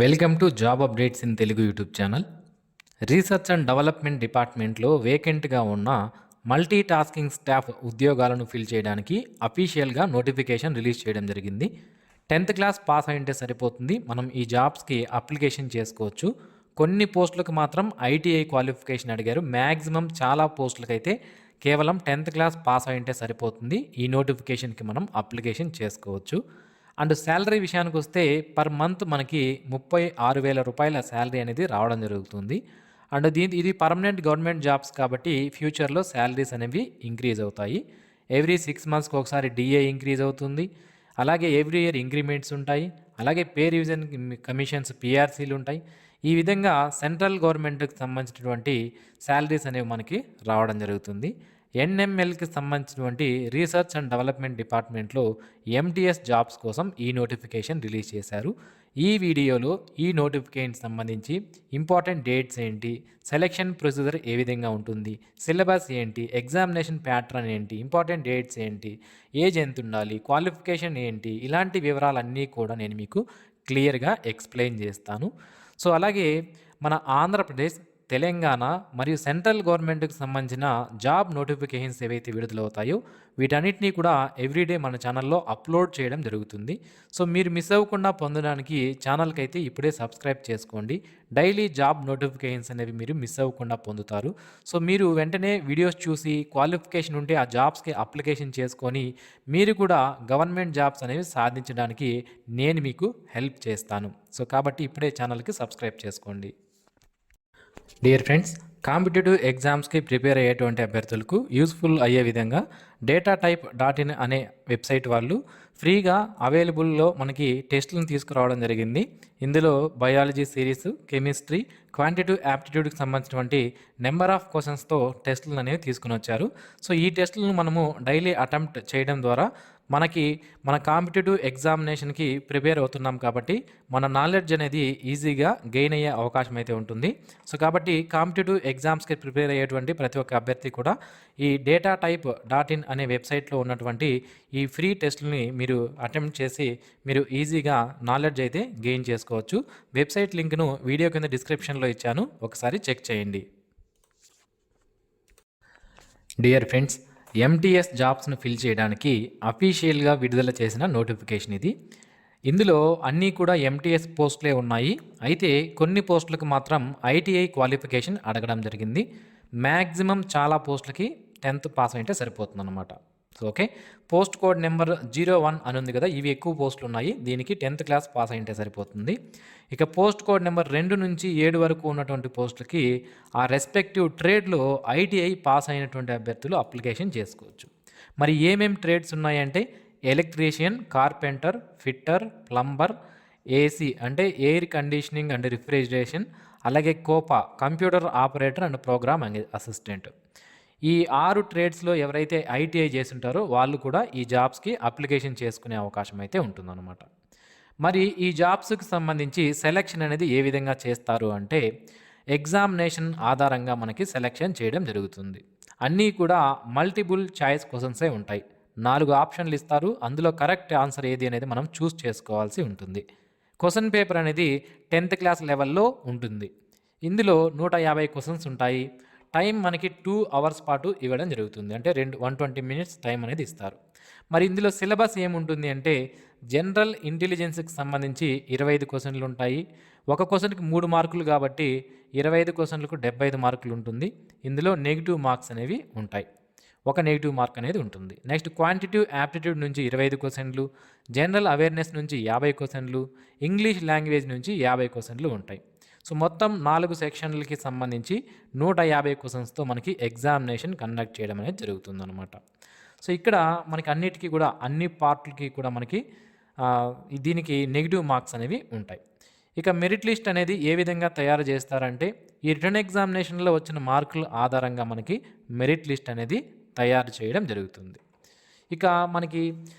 Welcome to job updates in Telugu YouTube channel. Research and development డిపార్ట్మెంట్లో వేకెంట్గా ఉన్న multi tasking staff ఉద్యోగాలను fill చేయడానికి అఫీషియల్గా నోటిఫికేషన్ రిలీజ్ చేయడం జరిగింది. 10th క్లాస్ పాస్ అయింటే సరిపోతుంది, మనం ఈ జాబ్స్కి అప్లికేషన్ చేసుకోవచ్చు. కొన్ని పోస్టులకు మాత్రం ఐటీఐ క్వాలిఫికేషన్ అడిగారు. మ్యాక్సిమం చాలా పోస్టులకు అయితే కేవలం 10th క్లాస్ పాస్ అయింటే సరిపోతుంది. ఈ నోటిఫికేషన్కి మనం అప్లికేషన్ చేసుకోవచ్చు. అండ్ శాలరీ విషయానికి వస్తే పర్ మంత్ మనకి 36,000 రూపాయల శాలరీ అనేది రావడం జరుగుతుంది. అండ్ ఇది పర్మనెంట్ గవర్నమెంట్ జాబ్స్ కాబట్టి ఫ్యూచర్లో శాలరీస్ అనేవి ఇంక్రీజ్ అవుతాయి. ఎవ్రీ 6 మంత్స్కి ఒకసారి డిఏ ఇంక్రీజ్ అవుతుంది. అలాగే ఎవ్రీ ఇయర్ ఇంక్రిమెంట్స్ ఉంటాయి. అలాగే పే రివిజన్ కమిషన్స్ పిఆర్సీలు ఉంటాయి. ఈ విధంగా సెంట్రల్ గవర్నమెంట్కి సంబంధించినటువంటి శాలరీస్ అనేవి మనకి రావడం జరుగుతుంది. ఎన్ఎంఎల్కి సంబంధించినటువంటి రీసెర్చ్ అండ్ డెవలప్మెంట్ డిపార్ట్మెంట్లో ఎంటీఎస్ జాబ్స్ కోసం ఈ నోటిఫికేషన్ రిలీజ్ చేశారు. ఈ వీడియోలో ఈ నోటిఫికేషన్ సంబంధించి ఇంపార్టెంట్ డేట్స్ ఏంటి, సెలెక్షన్ ప్రొసీజర్ ఏ విధంగా ఉంటుంది, సిలబస్ ఏంటి, ఎగ్జామినేషన్ ప్యాటర్న్ ఏంటి, ఇంపార్టెంట్ డేట్స్ ఏంటి, ఏజ్ ఎంత ఉండాలి, క్వాలిఫికేషన్ ఏంటి, ఇలాంటి వివరాలన్నీ కూడా నేను మీకు క్లియర్గా ఎక్స్ప్లెయిన్ చేస్తాను. సో అలాగే మన ఆంధ్రప్రదేశ్, తెలంగాణ మరియు సెంట్రల్ గవర్నమెంట్కి సంబంధించిన జాబ్ నోటిఫికేషన్స్ ఏవైతే విడుదలవుతాయో వీటన్నిటినీ కూడా ఎవ్రీడే మన ఛానల్లో అప్లోడ్ చేయడం జరుగుతుంది. సో మీరు మిస్ అవ్వకుండా పొందడానికి ఛానల్కి అయితే ఇప్పుడే సబ్స్క్రైబ్ చేసుకోండి. డైలీ జాబ్ నోటిఫికేషన్స్ అనేవి మీరు మిస్ అవ్వకుండా పొందుతారు. సో మీరు వెంటనే వీడియోస్ చూసి క్వాలిఫికేషన్ ఉంటే ఆ జాబ్స్కి అప్లికేషన్ చేసుకొని మీరు కూడా గవర్నమెంట్ జాబ్స్ అనేవి సాధించడానికి నేను మీకు హెల్ప్ చేస్తాను. సో కాబట్టి ఇప్పుడే ఛానల్కి సబ్స్క్రైబ్ చేసుకోండి. డియర్ ఫ్రెండ్స్, కాంపిటేటివ్ ఎగ్జామ్స్కి ప్రిపేర్ అయ్యేటువంటి అభ్యర్థులకు యూస్ఫుల్ అయ్యే విధంగా datatype.in అనే వెబ్సైట్ వాళ్ళు ఫ్రీగా అవైలబుల్లో మనకి టెస్టులను తీసుకురావడం జరిగింది. ఇందులో బయాలజీ సిరీస్, కెమిస్ట్రీ, క్వాంటిటివ్ యాప్టిట్యూడ్కి సంబంధించినటువంటి నెంబర్ ఆఫ్ క్వశ్చన్స్తో టెస్టులను అనేవి తీసుకుని వచ్చారు. సో ఈ టెస్టులను మనము డైలీ అటెంప్ట్ చేయడం ద్వారా మన కాంపిటేటివ్ ఎగ్జామినేషన్కి ప్రిపేర్ అవుతున్నాం కాబట్టి మన నాలెడ్జ్ అనేది ఈజీగా గెయిన్ అయ్యే అవకాశం అయితే ఉంటుంది. సో కాబట్టి కాంపిటేటివ్ ఎగ్జామ్స్కి ప్రిపేర్ అయ్యేటువంటి ప్రతి ఒక్క అభ్యర్థి కూడా ఈ datatype.in అనే వెబ్సైట్లో ఉన్నటువంటి ఈ ఫ్రీ టెస్టులని మీరు అటెంప్ట్ చేసి మీరు ఈజీగా నాలెడ్జ్ అయితే గెయిన్ చేసుకోవచ్చు. వెబ్సైట్ లింక్ను వీడియో కింద డిస్క్రిప్షన్లో ఇచ్చాను, ఒకసారి చెక్ చేయండి. డియర్ ఫ్రెండ్స్, ఎంటీఎస్ జాబ్స్ను ఫిల్ చేయడానికి అఫీషియల్గా విడుదల చేసిన నోటిఫికేషన్ ఇది. ఇందులో అన్నీ కూడా ఎంటీఎస్ పోస్టులే ఉన్నాయి. అయితే కొన్ని పోస్టులకు మాత్రం ఐటీఐ క్వాలిఫికేషన్ అడగడం జరిగింది. మ్యాక్సిమం చాలా పోస్టులకి 10th పాస్ అయితే సరిపోతుందన్నమాట. So okay, post code number 01 అని ఉంది కదా, ఇవి ఎక్కువ పోస్టులు ఉన్నాయి. దీనికి 10th క్లాస్ పాస్ అయితే సరిపోతుంది. ఇక పోస్ట్ కోడ్ నెంబర్ 2 నుంచి 7 వరకు ఉన్నటువంటి పోస్టులకి ఆ రెస్పెక్టివ్ ట్రేడ్లో ఐటీఐ పాస్ అయినటువంటి అభ్యర్థులు అప్లికేషన్ చేసుకోవచ్చు. మరి ఏమేమి ట్రేడ్స్ ఉన్నాయంటే electrician, carpenter, fitter, plumber, AC అంటే ఎయిర్ కండిషనింగ్ అండ్ రిఫ్రిజిరేషన్, అలాగే COPA computer operator and program assistant. ఈ 6 ట్రేడ్స్లో ఎవరైతే ఐటీఐ చేస్తుంటారో వాళ్ళు కూడా ఈ జాబ్స్కి అప్లికేషన్ చేసుకునే అవకాశం అయితే ఉంటుందన్నమాట. మరి ఈ జాబ్స్కి సంబంధించి సెలెక్షన్ అనేది ఏ విధంగా చేస్తారు అంటే ఎగ్జామినేషన్ ఆధారంగా మనకి సెలెక్షన్ చేయడం జరుగుతుంది. అన్నీ కూడా మల్టిపుల్ చాయిస్ క్వశ్చన్సే ఉంటాయి. 4 ఆప్షన్లు ఇస్తారు. అందులో కరెక్ట్ ఆన్సర్ ఏది అనేది మనం చూస్ చేసుకోవాల్సి ఉంటుంది. క్వశ్చన్ పేపర్ అనేది 10th క్లాస్ లెవెల్లో ఉంటుంది. ఇందులో 150 క్వశ్చన్స్ ఉంటాయి. టైం మనకి 2 అవర్స్ పాటు ఇవ్వడం జరుగుతుంది. అంటే 120 మినిట్స్ టైం అనేది ఇస్తారు. మరి ఇందులో సిలబస్ ఏముంటుంది అంటే జనరల్ ఇంటెలిజెన్స్కి సంబంధించి 25 క్వశ్చన్లు ఉంటాయి. ఒక క్వశ్చన్కి 3 మార్కులు కాబట్టి 25 క్వశ్చన్లకు 75 మార్కులు ఉంటుంది. ఇందులో నెగిటివ్ మార్క్స్ అనేవి ఉంటాయి. ఒక నెగిటివ్ మార్క్ అనేది ఉంటుంది. నెక్స్ట్ క్వాంటిటివ్ యాప్టిట్యూడ్ నుంచి 25 క్వశ్చన్లు, జనరల్ అవేర్నెస్ నుంచి 50 క్వశ్చన్లు, ఇంగ్లీష్ లాంగ్వేజ్ నుంచి 50 క్వశ్చన్లు ఉంటాయి. సో మొత్తం 4 సెక్షన్లకి సంబంధించి 150 క్వశ్చన్స్తో మనకి ఎగ్జామినేషన్ కండక్ట్ చేయడం అనేది జరుగుతుందన్నమాట. సో ఇక్కడ మనకి అన్నిటికీ కూడా అన్ని పార్ట్లకి కూడా మనకి దీనికి నెగిటివ్ మార్క్స్ అనేవి ఉంటాయి. ఇక మెరిట్ లిస్ట్ అనేది ఏ విధంగా తయారు చేస్తారంటే ఈ రిటర్న్ ఎగ్జామినేషన్లో వచ్చిన మార్కుల ఆధారంగా మనకి మెరిట్ లిస్ట్ అనేది తయారు చేయడం జరుగుతుంది. ఇక మనకి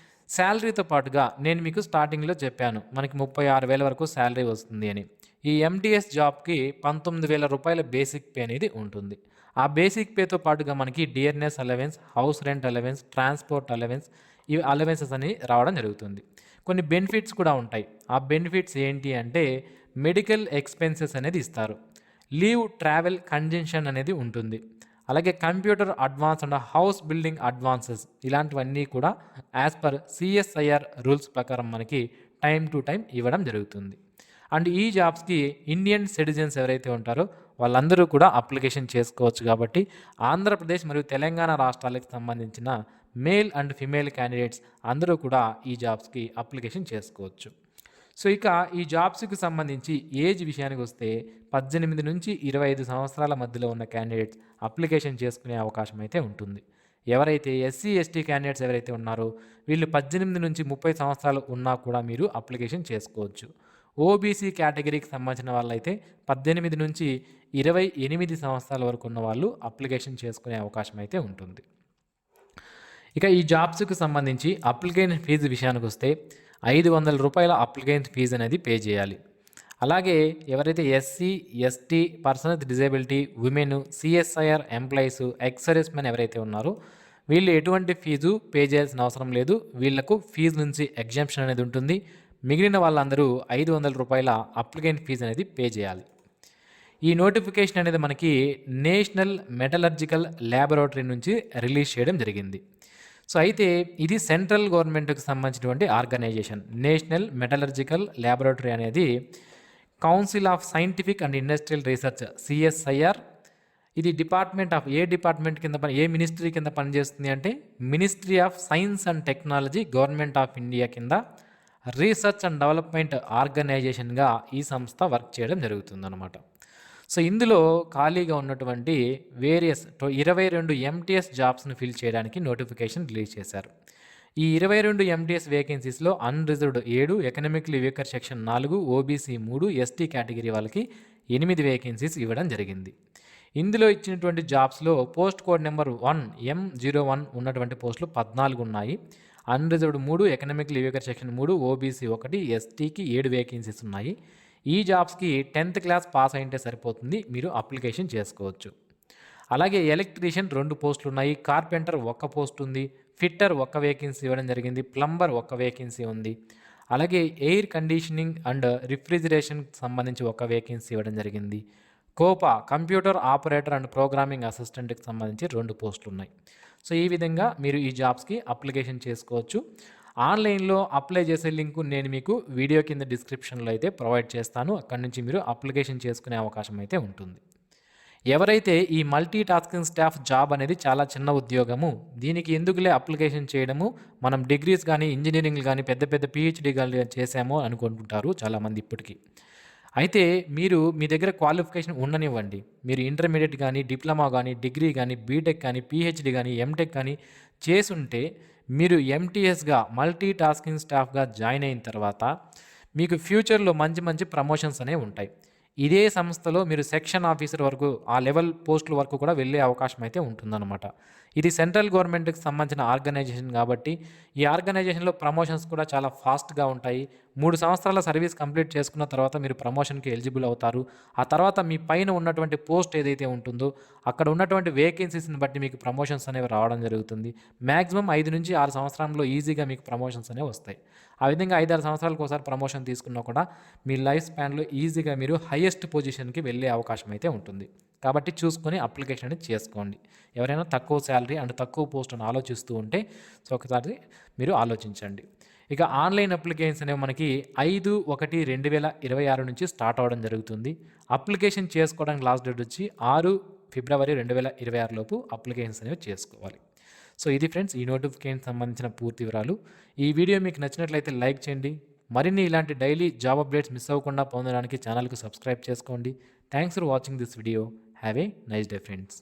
శాలరీతో పాటుగా నేను మీకు స్టార్టింగ్లో చెప్పాను మనకి 36,000 వరకు శాలరీ వస్తుంది అని. ఈ ఎంటీఎస్ జాబ్కి 19,000 రూపాయల బేసిక్ పే అనేది ఉంటుంది. ఆ బేసిక్ పేతో పాటుగా మనకి dearness allowance, house rent allowance, transport allowance, ఇవి అలవెన్సెస్ అని రావడం జరుగుతుంది. కొన్ని బెనిఫిట్స్ కూడా ఉంటాయి. ఆ బెనిఫిట్స్ ఏంటి అంటే మెడికల్ ఎక్స్పెన్సెస్ అనేది ఇస్తారు. లీవ్ ట్రావెల్ కంజెన్షన్ అనేది ఉంటుంది. అలాగే computer advance and house building advances ఇలాంటివన్నీ కూడా యాజ్ పర్ సిఎస్ఐఆర్ రూల్స్ ప్రకారం మనకి టైం టు టైం ఇవ్వడం జరుగుతుంది. అండ్ ఈ జాబ్స్కి ఇండియన్ సిటిజన్స్ ఎవరైతే ఉంటారో వాళ్ళందరూ కూడా అప్లికేషన్ చేసుకోవచ్చు. కాబట్టి ఆంధ్రప్రదేశ్ మరియు తెలంగాణ రాష్ట్రాలకు సంబంధించిన మేల్ అండ్ ఫిమేల్ క్యాండిడేట్స్ అందరూ కూడా ఈ జాబ్స్కి అప్లికేషన్ చేసుకోవచ్చు. సో ఇక ఈ జాబ్స్కి సంబంధించి ఏజ్ విషయానికి వస్తే 18 నుంచి 25 సంవత్సరాల మధ్యలో ఉన్న క్యాండిడేట్స్ అప్లికేషన్ చేసుకునే అవకాశం అయితే ఉంటుంది. ఎవరైతే ఎస్సీ ఎస్టీ క్యాండిడేట్స్ ఎవరైతే ఉన్నారో వీళ్ళు 18 నుంచి 30 సంవత్సరాలు ఉన్నా కూడా మీరు అప్లికేషన్ చేసుకోవచ్చు. ఓబీసీ కేటగిరీకి సంబంధించిన వాళ్ళైతే 18 నుంచి 28 సంవత్సరాల వరకు ఉన్న వాళ్ళు అప్లికేషన్ చేసుకునే అవకాశం అయితే ఉంటుంది. ఇక ఈ జాబ్స్కి సంబంధించి అప్లికేషన్ ఫీజు విషయానికి వస్తే 500 రూపాయల అప్లికేషన్ ఫీజు అనేది పే చేయాలి. అలాగే ఎవరైతే SC ST person with disability women CSIR employees X men ఎవరైతే ఉన్నారో వీళ్ళు ఎటువంటి ఫీజు పే చేయాల్సిన అవసరం లేదు. వీళ్లకు ఫీజు నుంచి ఎగ్జామ్షన్ అనేది ఉంటుంది. మిగిలిన వాళ్ళందరూ 500 రూపాయల అప్లికేషన్ ఫీజు అనేది పే చేయాలి. ఈ నోటిఫికేషన్ అనేది మనకి నేషనల్ మెటలర్జికల్ ల్యాబొరేటరీ నుంచి రిలీజ్ చేయడం జరిగింది. సో అయితే ఇది సెంట్రల్ గవర్నమెంట్కి సంబంధించినటువంటి ఆర్గనైజేషన్. నేషనల్ మెటలర్జికల్ ల్యాబొరేటరీ అనేది council of scientific and industrial research CSIR. ఇది డిపార్ట్మెంట్ కింద ఏ మినిస్ట్రీ కింద పనిచేస్తుంది అంటే ministry of science and technology government of India కింద రీసెర్చ్ అండ్ డెవలప్మెంట్ ఆర్గనైజేషన్గా ఈ సంస్థ వర్క్ చేయడం జరుగుతుందన్నమాట. సో ఇందులో ఖాళీగా ఉన్నటువంటి వేరియస్ 22 ఎంటీఎస్ జాబ్స్ను ఫిల్ చేయడానికి నోటిఫికేషన్ రిలీజ్ చేశారు. ఈ 22 ఎంటీఎస్ వేకెన్సీస్లో unreserved 7, economically weaker section 4, OBC 3, ST category వాళ్ళకి 8 వేకెన్సీస్ ఇవ్వడం జరిగింది. ఇందులో ఇచ్చినటువంటి జాబ్స్లో పోస్ట్ కోడ్ నెంబర్ 1M01 ఉన్నటువంటి పోస్టులు 14 ఉన్నాయి. Unreserved 3, economically weaker section 3, OBC 1, ఎస్టీకి 7 వేకెన్సీస్ ఉన్నాయి. ఈ జాబ్స్కి 10th క్లాస్ పాస్ అయింటే సరిపోతుంది, మీరు అప్లికేషన్ చేసుకోవచ్చు. అలాగే ఎలక్ట్రీషియన్ 2 పోస్టులు ఉన్నాయి. కార్పెంటర్ 1 పోస్ట్ ఉంది. ఫిట్టర్ 1 వేకెన్సీ ఇవ్వడం జరిగింది. ప్లంబర్ 1 వేకెన్సీ ఉంది. అలాగే ఎయిర్ కండిషనింగ్ అండ్ రిఫ్రిజిరేషన్కి సంబంధించి 1 వేకెన్సీ ఇవ్వడం జరిగింది. COPA computer operator and programming అసిస్టెంట్కి సంబంధించి 2 పోస్టులు ఉన్నాయి. సో ఈ విధంగా మీరు ఈ జాబ్స్కి అప్లికేషన్ చేసుకోవచ్చు. ఆన్లైన్లో అప్లై చేసే లింకు నేను మీకు వీడియో కింద డిస్క్రిప్షన్లో అయితే ప్రొవైడ్ చేస్తాను. అక్కడి నుంచి మీరు అప్లికేషన్ చేసుకునే అవకాశం అయితే ఉంటుంది. ఎవరైతే ఈ మల్టీ టాస్కింగ్ స్టాఫ్ జాబ్ అనేది చాలా చిన్న ఉద్యోగము, దీనికి ఎందుకులే అప్లికేషన్ చేయడము, మనం డిగ్రీస్ కానీ ఇంజనీరింగ్లు కానీ పెద్ద పెద్ద పిహెచ్డీ కానీ చేసామో అనుకుంటుంటారు చాలామంది ఇప్పటికీ. అయితే మీరు మీ దగ్గర క్వాలిఫికేషన్ ఉండనివ్వండి, మీరు ఇంటర్మీడియట్ కానీ డిప్లొమా కానీ డిగ్రీ కానీ బీటెక్ కానీ పిహెచ్డీ కానీ ఎంటెక్ కానీ చేసుంటే మీరు ఎంటీఎస్గా మల్టీ టాస్కింగ్ స్టాఫ్గా జాయిన్ అయిన తర్వాత మీకు ఫ్యూచర్లో మంచి మంచి ప్రమోషన్స్ అనేవి ఉంటాయి. ఇదే సంస్థలో మీరు సెక్షన్ ఆఫీసర్ వరకు ఆ లెవెల్ పోస్టుల వరకు కూడా వెళ్ళే అవకాశం అయితే ఉంటుందన్నమాట. ఇది సెంట్రల్ గవర్నమెంట్కి సంబంధించిన ఆర్గనైజేషన్ కాబట్టి ఈ ఆర్గనైజేషన్లో ప్రమోషన్స్ కూడా చాలా ఫాస్ట్గా ఉంటాయి. 3 సంవత్సరాల సర్వీస్ కంప్లీట్ చేసుకున్న తర్వాత మీరు ప్రమోషన్కి ఎలిజిబుల్ అవుతారు. ఆ తర్వాత మీ పైన ఉన్నటువంటి పోస్ట్ ఏదైతే ఉంటుందో అక్కడ ఉన్నటువంటి వేకెన్సీస్ని బట్టి మీకు ప్రమోషన్స్ అనేవి రావడం జరుగుతుంది. మ్యాక్సిమం 5 నుంచి 6 సంవత్సరంలో ఈజీగా మీకు ప్రమోషన్స్ అనేవి వస్తాయి. ఆ విధంగా 5-6 సంవత్సరాలకు ఒకసారి ప్రమోషన్ తీసుకున్నా కూడా మీ లైఫ్ స్పాన్లో ఈజీగా మీరు హైయెస్ట్ పొజిషన్కి వెళ్ళే అవకాశం అయితే ఉంటుంది. కాబట్టి చూసుకొని అప్లికేషన్ అనేది చేసుకోండి. ఎవరైనా తక్కువ శాలరీ అండ్ తక్కువ పోస్ట్ అని ఆలోచిస్తూ ఉంటే సో ఒకసారి మీరు ఆలోచించండి. ఇక ఆన్లైన్ అప్లికేషన్స్ అనేవి మనకి 5/1/2026 నుంచి స్టార్ట్ అవ్వడం జరుగుతుంది. అప్లికేషన్ చేసుకోవడానికి లాస్ట్ డేట్ వచ్చి 6 ఫిబ్రవరి 2026 లోపు అప్లికేషన్స్ అనేవి చేసుకోవాలి. సో ఇది ఫ్రెండ్స్ ఈ నోటిఫికేషన్ సంబంధించిన పూర్తి వివరాలు. ఈ వీడియో మీకు నచ్చినట్లయితే లైక్ చేయండి. మరిన్ని ఇలాంటి డైలీ జాబ్ అప్డేట్స్ మిస్ అవ్వకుండా పొందడానికి ఛానల్కి సబ్స్క్రైబ్ చేసుకోండి. Thanks for watching this video. Have a nice day friends.